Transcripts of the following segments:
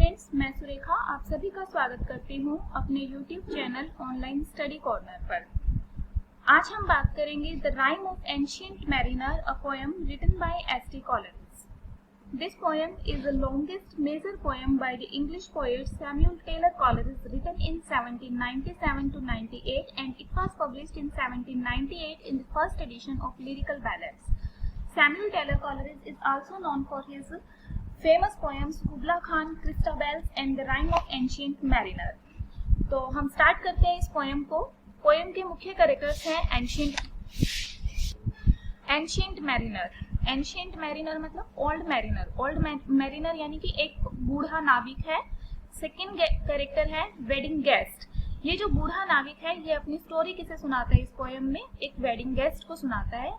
Friends, मैं सुरेखा आप सभी का स्वागत करती हूँ अपने YouTube channel online study corner पर। आज हम बात करेंगे the rime of ancient mariner, a poem written by S T. Collins. This poem is the longest major poem by the English poet Samuel Taylor Collins, written in 1797 to 98, and it was published in 1798 in the first edition of Lyrical Ballads. Samuel Taylor Coleridge is also known for his famous poems Kubla Khan, Christabel's and the rime of ancient mariner. तो हम start करते हैं इस poem को। Poem के मुख्य characters हैं ancient mariner. Ancient mariner मतलब ओल्ड मैरिनर। ओल्ड मैरिनर यानी कि एक बूढ़ा नाविक है। सेकंड कैरेक्टर है वेडिंग गेस्ट। ये जो बूढ़ा नाविक है ये अपनी स्टोरी किसे सुनाता है इस पोएम में? एक वेडिंग गेस्ट को सुनाता है।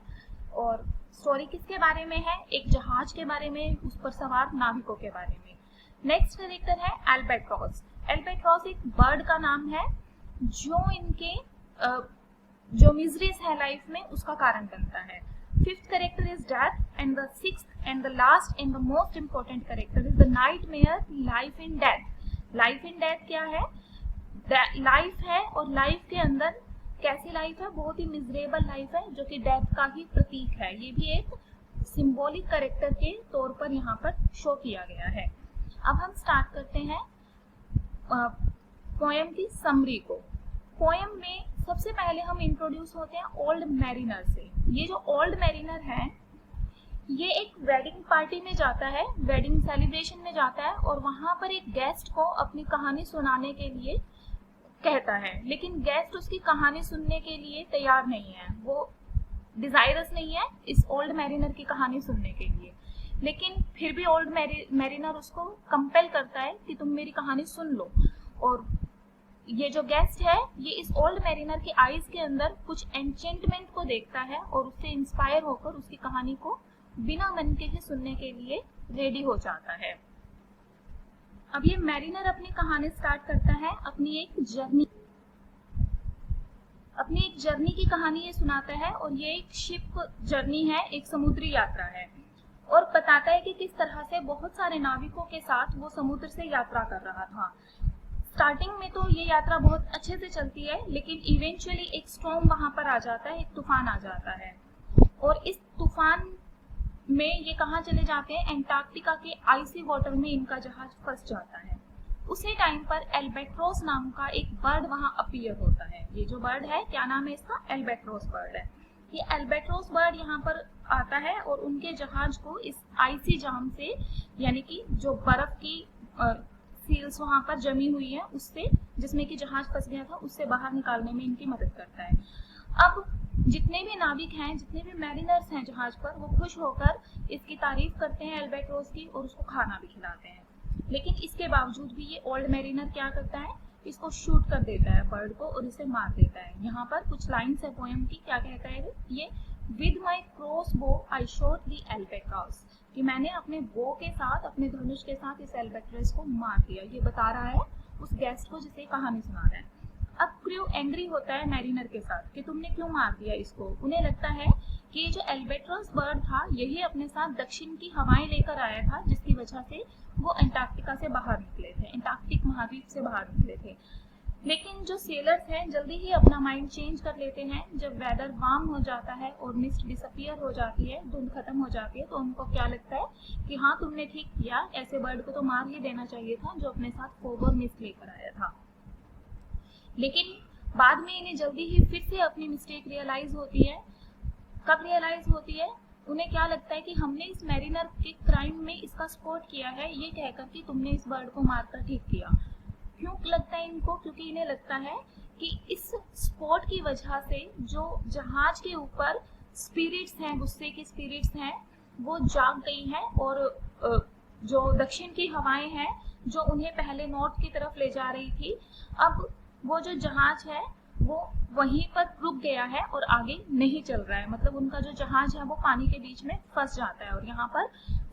और स्टोरी किसके बारे में है? एक जहाज के बारे में, उस पर सवार नाविकों के बारे में। नेक्स्ट कैरेक्टर है एल्बाट्रॉस। एल्बाट्रॉस एक बर्ड का नाम है जो इनके जो मिजरीज है लाइफ में उसका कारण बनता है। Fifth character is death and the sixth and the last and the most important character is the nightmare, life in death. Life in death क्या है? लाइफ है और लाइफ के अंदर कैसी लाइफ है? बहुत ही मिजरेबल लाइफ है जो कि डेथ का ही प्रतीक है। ये भी एक सिंबॉलिक कैरेक्टर के तौर पर यहाँ पर शो किया गया है। अब हम स्टार्ट करते हैं पोएम की समरी को। पोएम में सबसे पहले हम इंट्रोड्यूस होते हैं ओल्ड मैरिनर से। ये जो ओल्ड मैरिनर है ये एक वेडिंग पार्टी में जाता है, वेडिंग सेलिब्रेशन में जाता है और वहां पर एक गेस्ट को अपनी कहानी सुनाने के लिए कहता है। लेकिन गेस्ट उसकी कहानी सुनने के लिए तैयार नहीं है, वो डिजायरस नहीं है इस ओल्ड मैरिनर की कहानी सुनने के लिए। लेकिन फिर भी ओल्ड मैरिनर उसको कंपेल करता है कि तुम मेरी कहानी सुन लो। और ये जो गेस्ट है ये इस ओल्ड मैरिनर के आईज के अंदर कुछ एंचेंटमेंट को देखता है और उससे इंस्पायर होकर उसकी कहानी को बिना मन के ही सुनने के लिए रेडी हो जाता है। अब ये मैरिनर अपनी कहानी स्टार्ट करता है अपनी एक जर्नी की कहानी ये सुनाता है। और ये एक शिप जर्नी है, एक समुद्री यात्रा है और बताता है कि किस तरह से बहुत सारे नाविकों के साथ वो समुद्र से यात्रा कर रहा था। स्टार्टिंग में तो ये यात्रा बहुत अच्छे से चलती है लेकिन इवेंचुअली एक स्टॉर्म वहां पर आ जाता है, एक तूफान आ जाता है। और इस तूफान में ये कहाँ चले जाते हैं? एंटार्क्टिका के आइसी वाटर में इनका जहाज फंस जाता है। उसी टाइम पर एल्बाट्रॉस नाम का एक बर्ड वहां अपीयर होता है। ये जो बर्ड है क्या नाम है इसका? एल्बाट्रॉस बर्ड है। ये एल्बाट्रॉस बर्ड यहाँ पर आता है और उनके जहाज को इस आइसी जाम से, यानी कि जो बर्फ की सील्स वहां पर जमी हुई है उससे, जिसमें कि जहाज फंस गया था, उससे बाहर निकालने में इनकी मदद करता है। अब जितने भी नाविक हैं, जितने भी मैरिनर्स हैं जहाज पर, वो खुश होकर इसकी तारीफ करते हैं एल्बाट्रॉस की और उसको खाना भी खिलाते हैं। लेकिन इसके बावजूद भी ये ओल्ड मैरिनर क्या करता है? इसको शूट कर देता है बर्ड को और इसे मार देता है। यहाँ पर कुछ लाइन्स है पोएम की। क्या कहता है ये? विद माई क्रॉस बो आई शॉट द एल्बाट्रॉस, कि मैंने अपने बो के साथ, अपने धनुष के साथ इस एल्बाट्रॉस को मार दिया। ये बता रहा है उस गेस्ट को जिसे कहानी सुना रहा है। अब क्रू एंग्री होता है मैरिनर के साथ कि तुमने क्यों मार दिया इसको। उन्हें लगता है कि ये जो एल्बाट्रॉस बर्ड था यही अपने साथ दक्षिण की हवाएं लेकर आया था, जिसकी वजह से वो अंटार्कटिका से बाहर निकले थे, अंटार्कटिक महाद्वीप से बाहर निकले थे। लेकिन जो सेलर्स हैं जल्दी ही अपना माइंड चेंज कर लेते हैं। जब वेदर वार्म हो जाता है और मिस्ट डिसअपियर हो जाती है, धुंध खत्म हो जाती है, तो उनको क्या लगता है कि हाँ तुमने ठीक किया, ऐसे बर्ड को तो मार ही देना चाहिए था जो अपने साथ फॉग और मिस्ट लेकर आया था। लेकिन बाद में इन्हें जल्दी ही फिर से अपनी मिस्टेक रियलाइज होती है। कब रियलाइज होती है? उन्हें क्या लगता है कि हमने इस मैरिनर के क्राइम में इसका सपोर्ट किया है, ये कहकर कि तुमने इस बर्ड को मारकर ठीक किया। क्यों लगता है इनको? क्योंकि इन्हें लगता है कि इस स्पॉट की वजह से जो जहाज के ऊपर स्पिरिट्स हैं, गुस्से की स्पिरिट्स हैं, वो जाग गई हैं और जो दक्षिण की हवाएं हैं जो उन्हें पहले नॉर्थ की तरफ ले जा रही थी, अब वो जो जहाज है वो वहीं पर रुक गया है और आगे नहीं चल रहा है। मतलब उनका जो जहाज है वो पानी के बीच में फंस जाता है। और यहाँ पर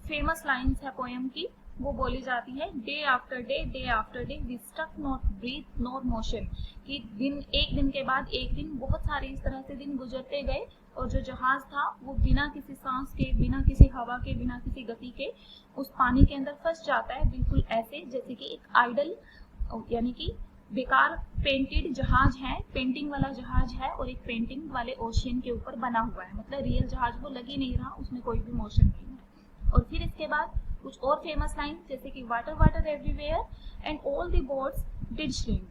फेमस लाइन्स है पोएम की वो बोली जाती है day after day we stuck not breath nor motion, कि एक दिन के बाद एक दिन बहुत सारे इस तरह से दिन गुजरते गए और जो जहाज था वो बिना किसी सांस के, बिना किसी हवा के, बिना किसी गति के उस पानी के अंदर फंस जाता है, बिल्कुल ऐसे जैसे कि एक आइडल यानी कि बेकार पेंटेड जहाज है, पेंटिंग वाला जहाज है और एक पेंटिंग वाले ओशियन के ऊपर बना हुआ है, मतलब रियल जहाज वो लग ही नहीं रहा, उसमें कोई भी मोशन नहीं है। और फिर इसके बाद कुछ और फेमस लाइन जैसे कि water water everywhere and all the boats did shrink,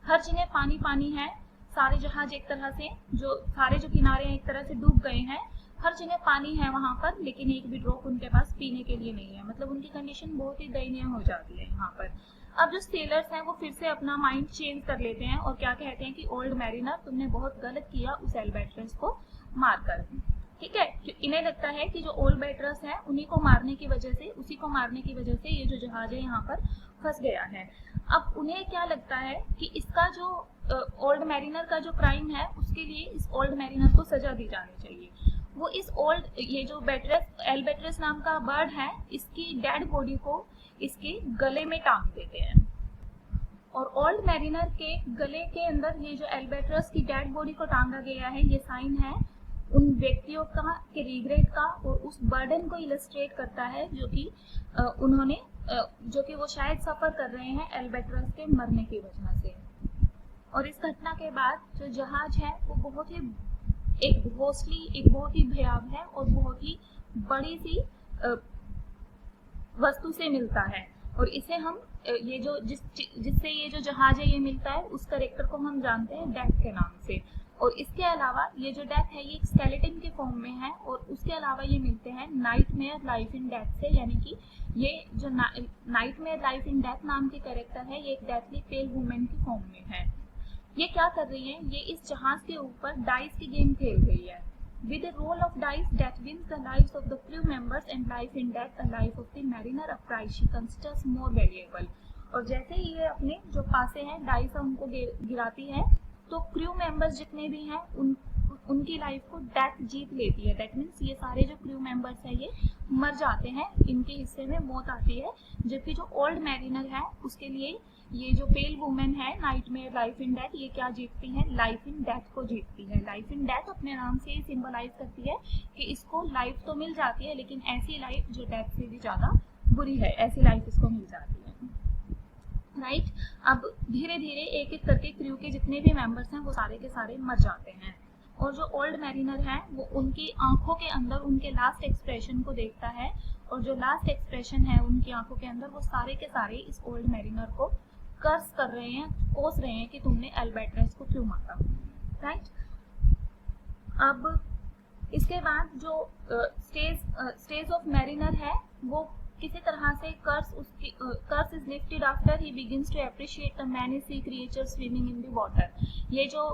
हर जगह पानी पानी है, सारे जहाज एक तरह से सारे जो किनारे एक तरह से डूब गए हैं, हर जगह पानी है वहां पर, लेकिन एक भी ड्रॉप उनके पास पीने के लिए नहीं है, मतलब उनकी कंडीशन बहुत ही दयनीय हो जाती है यहाँ पर। अब जो सेलर्स हैं वो फिर से अपना माइंड चेंज कर लेते हैं और क्या कहते हैं कि ओल्ड मैरिनर तुमने बहुत गलत किया उस एल्बेट्रस को मारकर, ठीक है। इन्हें लगता है कि जो ओल्ड बैटरस है उन्हीं को मारने की वजह से, उसी को मारने की वजह से ये जो जहाज है यहाँ पर फंस गया है। अब उन्हें क्या लगता है कि इसका जो ओल्ड मैरिनर का जो क्राइम है उसके लिए इस ओल्ड मैरिनर को सजा दी जानी चाहिए। वो इस ये जो एल्बेट्रस नाम का बर्ड है इसकी डेड बॉडी को इसके गले में टांग देते हैं और ओल्ड मैरिनर के गले के अंदर ये जो एल्बेट्रस की डेड बॉडी को टांगा गया है ये साइन है उन व्यक्तियों का के रिग्रेट का और उस बर्डन को इलस्ट्रेट करता है जो कि उन्होंने जो कि वो शायद सफर कर रहे हैं एल्बेट्रस के मरने की वजह से। और इस घटना के बाद जो जहाज है वो बहुत ही एक बहुत ही भयावह है और बहुत ही बड़ी सी वस्तु से मिलता है और इसे हम ये जो जिससे ये जो जहाज है ये मिलता है उस कैरेक्टर को हम जानते हैं डेथ के नाम से। और इसके अलावा ये जो डेथ है ये एक स्केलेटन के फॉर्म में है और उसके अलावा ये मिलते हैं नाइटमेयर लाइफ इन डेथ से, यानी कि ये जो नाइटमेयर लाइफ इन डेथ नाम के कैरेक्टर है ये एक डेथली पेल वुमेन की फॉर्म में है। ये क्या कर रही है, ये इस जहाज के ऊपर डाइस की गेम खेल रही है। With a roll of dice that wins the lives of the crew members and life in death the life of the mariner a prize she considers more valuable। और जैसे ही ये अपने जो पासे हैं डाइस उनको गिराती है तो क्रू मेंबर्स जितने भी हैं उनकी लाइफ को डेथ जीत लेती है। दैट मीन्स ये सारे जो क्रू मेंबर्स हैं ये मर जाते हैं, इनके हिस्से में मौत आती है, जबकि जो ओल्ड मैरिनर है उसके लिए ये जो पेल वुमेन है नाइटमेयर लाइफ इन डेथ ये क्या जीतती है, लाइफ इन डेथ को जीतती है। लाइफ इन डेथ अपने नाम से ही सिंबलाइज करती है कि इसको लाइफ तो मिल जाती है लेकिन ऐसी लाइफ जो डेथ से भी ज्यादा बुरी है, ऐसी लाइफ इसको मिल जाती है, राइट। अब धीरे धीरे एक एक करके क्रू के जितने भी मेंबर्स हैं वो सारे के सारे मर जाते हैं और जो ओल्ड मैरिनर है वो उनकी आंखों के अंदर उनके लास्ट एक्सप्रेशन को देखता है और जो लास्ट एक्सप्रेशन है उनकी आंखों के अंदर वो सारे के सारे इस ओल्ड मैरिनर को कर्स कर रहे हैं, कोस रहे हैं कि तुमने एल्बेट्रस को क्यों मारा, राइट। अब इसके बाद जो स्टेज ऑफ मैरिनर है वो किसी तरह से curse is lifted after he begins to appreciate the many sea creature swimming in the water. ये जो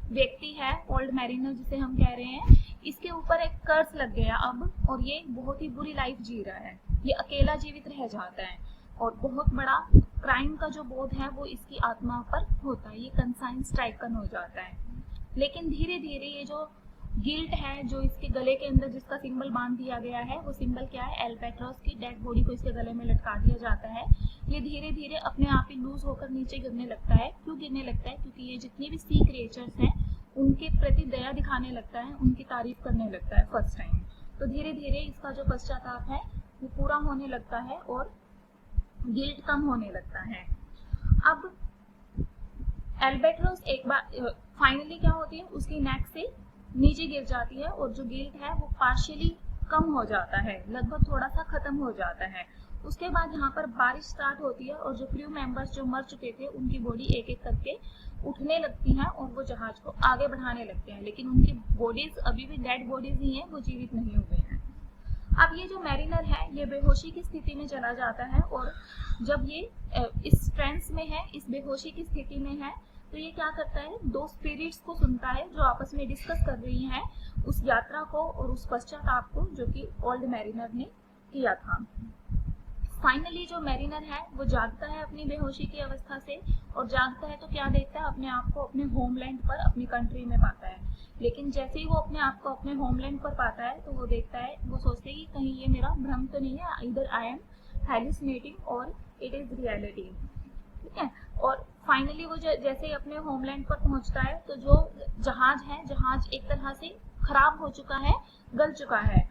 व्यक्ति है ओल्ड मैरिनर जिसे हम कह रहे हैं इसके ऊपर एक कर्स लग गया अब और ये बहुत ही बुरी लाइफ जी रहा है, ये अकेला जीवित रह जाता है और बहुत बड़ा क्राइम का जो बोध है वो इसकी आत्मा पर होता है, ये कंसाइन स्ट्राइकन हो जाता है। लेकिन धीरे धीरे ये जो गिल्ट है जो इसके गले के अंदर जिसका सिंबल बांध दिया गया है वो सिंबल क्या है, एल्बेट्रस की डेड बॉडी को इसके गले में लटका दिया जाता है। ये धीरे धीरे अपने आप ही लूज होकर नीचे गिरने लगता है। क्यों गिरने लगता है, क्योंकि ये जितनी भी सी क्रिएचर्स हैं उनके प्रति दया दिखाने लगता है, उनकी तारीफ करने लगता है फर्स्ट टाइम। तो धीरे धीरे इसका जो पश्चाताप है वो पूरा होने लगता है और गिल्ट कम होने लगता है। अब एल्बेट्रस एक बार फाइनली क्या होती है, उसकी नेक से नीचे गिर जाती है और जो गिल्ट है वो पार्शियली कम हो जाता है, लगभग थोड़ा सा खत्म हो जाता है। उसके बाद यहाँ पर बारिश स्टार्ट होती है और जो क्रू मेंबर्स जो मर चुके थे उनकी बॉडी एक एक करके उठने लगती हैं और वो जहाज को आगे बढ़ाने लगते हैं, लेकिन उनकी बॉडीज अभी भी डेड बॉडीज ही हैं, वो जीवित नहीं हुए हैं। अब ये जो मैरिनर है ये बेहोशी की स्थिति में चला जाता है और जब ये इस ट्रेंस में है, इस बेहोशी की स्थिति में है, तो ये क्या करता है, दो स्पिरिट्स को सुनता है जो आपस में डिस्कस कर रही हैं उस यात्रा को और उस पश्चाताप को जो कि ओल्ड मैरिनर ने किया था। फाइनली जो मैरिनर है वो जागता है अपनी बेहोशी की अवस्था से और जागता है तो क्या देखता है, अपने आप को अपने होमलैंड पर, अपनी कंट्री में पाता है। लेकिन जैसे ही वो अपने आप को अपने होमलैंड पर पाता है तो वो देखता है, वो सोचते है कि कहीं ये मेरा भ्रम तो नहीं है, इधर आई एम हैलुसिनेटिंग और इट इज रियलिटी। ठीक है, और फाइनली वो जैसे ही अपने होमलैंड पर पहुंचता है तो जो जहाज है, जहाज एक तरह से खराब हो चुका है, गल चुका है।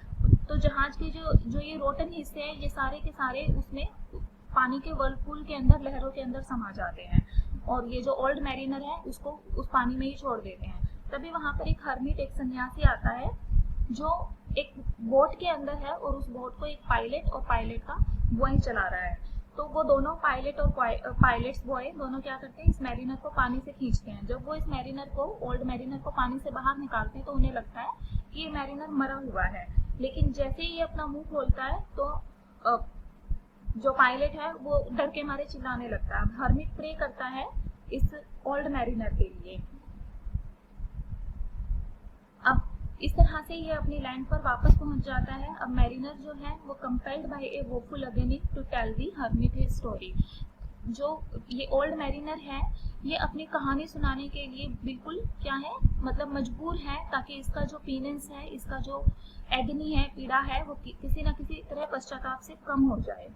तो जहाज के जो ये रोटन हिस्से हैं, ये सारे के सारे उसमें पानी के वर्लपूल के अंदर, लहरों के अंदर समा जाते हैं, और ये जो ओल्ड मैरिनर है उसको उस पानी में ही छोड़ देते हैं। तभी वहां पर एक हर्मिट, एक सन्यासी आता है जो एक बोट के अंदर है, और उस बोट को एक पायलट और पायलट का बॉय चला रहा है। तो वो दोनों पायलट और पायलट्स बॉय दोनों क्या करते हैं, इस मैरिनर को पानी से खींचते हैं। जब वो इस मैरिनर को, ओल्ड मैरिनर को पानी से बाहर निकालते हैं तो उन्हें लगता है कि ये मैरिनर मरा हुआ है, लेकिन जैसे ही ये अपना मुंह खोलता है तो जो पायलट है वो डर के मारे चिल्लाने लगता है। हर्मिट प्रे करता है इस ओल्ड मैरिनर के लिए। अब इस तरह से ये अपनी लैंड पर वापस पहुंच जाता है। अब मैरिनर जो है वो compelled by a woeful agonist to tell the hermit his story. जो ये ओल्ड मैरिनर है, ये अपनी कहानी सुनाने के लिए बिल्कुल क्या है, मतलब मजबूर है, ताकि इसका जो पीनेंस है, इसका जो एगनी है, पीड़ा है, वो किसी न किसी तरह पश्चाताप से कम हो जाए।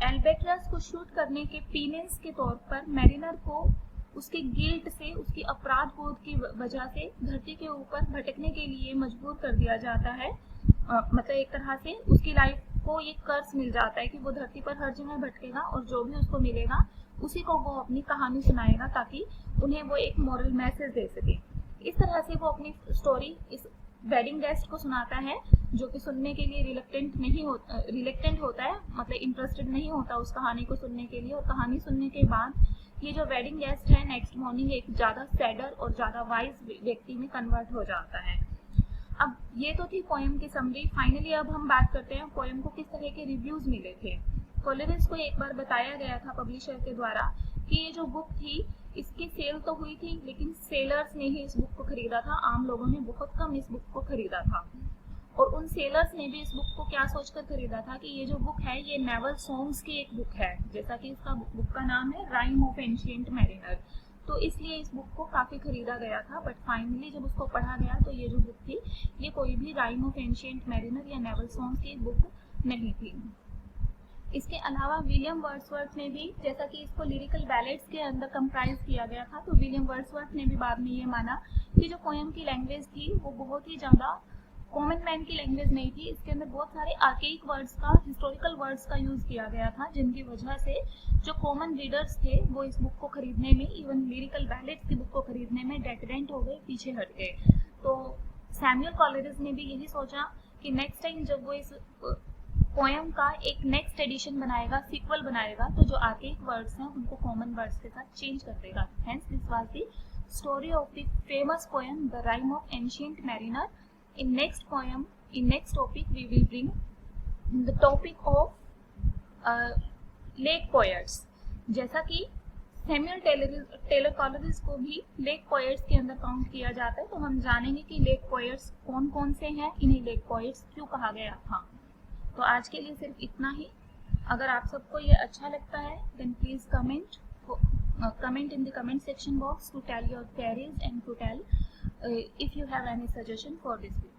एल्बेट्रस को शूट करने के पीनेंस के तौर पर मैरिनर को उसके गिल्ट से, उसकी अपराध बोध की वजह से धरती के ऊपर भटकने के लिए मजबूर कर दिया जाता है। मतलब एक तरह से उसकी लाइफ को ये कर्ज मिल जाता है कि वो धरती पर हर जगह भटकेगा, और जो भी उसको मिलेगा उसी को वो अपनी कहानी सुनाएगा, ताकि उन्हें वो एक मॉरल मैसेज दे सके। इस तरह से वो अपनी स्टोरी इस वेडिंग गेस्ट को सुनाता है, जो कि सुनने के लिए रिलेक्टेंट होता है, मतलब इंटरेस्टेड नहीं होता उस कहानी को सुनने के लिए। और कहानी सुनने के बाद ये जो वेडिंग गेस्ट है नेक्स्ट मॉर्निंग एक ज्यादा सैडर और ज्यादा वाइज व्यक्ति में कन्वर्ट हो जाता है। अब ये तो थी पोएम की समरी। फाइनली अब हम बात करते हैं पोएम को किस तरह के रिव्यूज मिले थे। कोलेरिस को एक बार बताया गया था पब्लिशर के द्वारा कि ये जो बुक थी इसकी सेल तो हुई थी, लेकिन सेलर्स ने ही इस बुक को खरीदा था, आम लोगों ने बहुत कम इस बुक को खरीदा था। और उन सेलर्स ने भी इस बुक को क्या सोचकर खरीदा था कि ये जो बुक है ये नेवल सॉन्ग्स की एक बुक है, जैसा कि इसका बुक का नाम है राइम ऑफ एंशिएंट मैरिनर। तो इसलिए इस बुक को काफी खरीदा गया था। बट फाइनली जब उसको पढ़ा गया तो ये जो बुक थी ये कोई भी राइम ऑफ एंशिएंट मैरिनर या नेवल सॉन्ग्स की बुक नहीं थी। इसके अलावा विलियम वर्ड्सवर्थ ने भी, जैसा कि इसको लिरिकल बैलेड्स के अंदर कंप्राइज किया गया था, तो विलियम वर्ड्सवर्थ ने भी बाद में ये माना कि जो पोएम की लैंग्वेज थी वो बहुत ही ज्यादा कॉमन मैन की लैंग्वेज नहीं थी। इसके अंदर बहुत सारे आर्केइक वर्ड्स का, हिस्टोरिकल वर्ड्स का यूज किया गया था, जिनकी वजह से जो कॉमन रीडर्स थे वो इस बुक को खरीदने में, इवन लिरिकल बैलेड्स की बुक को खरीदने में डेटरेंट हो गए, पीछे हट गए। तो सैमुअल कॉलेरिस ने भी यही सोचा कि नेक्स्ट टाइम जब वो इस पोएम का एक नेक्स्ट एडिशन बनाएगा, सीक्वल बनाएगा, तो जो आर्केइक वर्ड्स हैं उनको कॉमन वर्ड्स के साथ चेंज कर देगा। Hence this was the story of the famous poem the rime of ancient mariner. In next poem, in next topic, we will bring the topic of lake poets. जैसा कि Samuel Taylor कॉलेरिस को भी lake poets के अंदर count किया जाता है, तो हम जानेंगे कि लेक पोएट्स कौन कौन से हैं, इन्हें लेक पोएट्स क्यों कहा गया था। तो आज के लिए सिर्फ इतना ही। अगर आप सबको ये अच्छा लगता है then please comment in the comment section box to tell your queries and to tell if you have any suggestion for this video.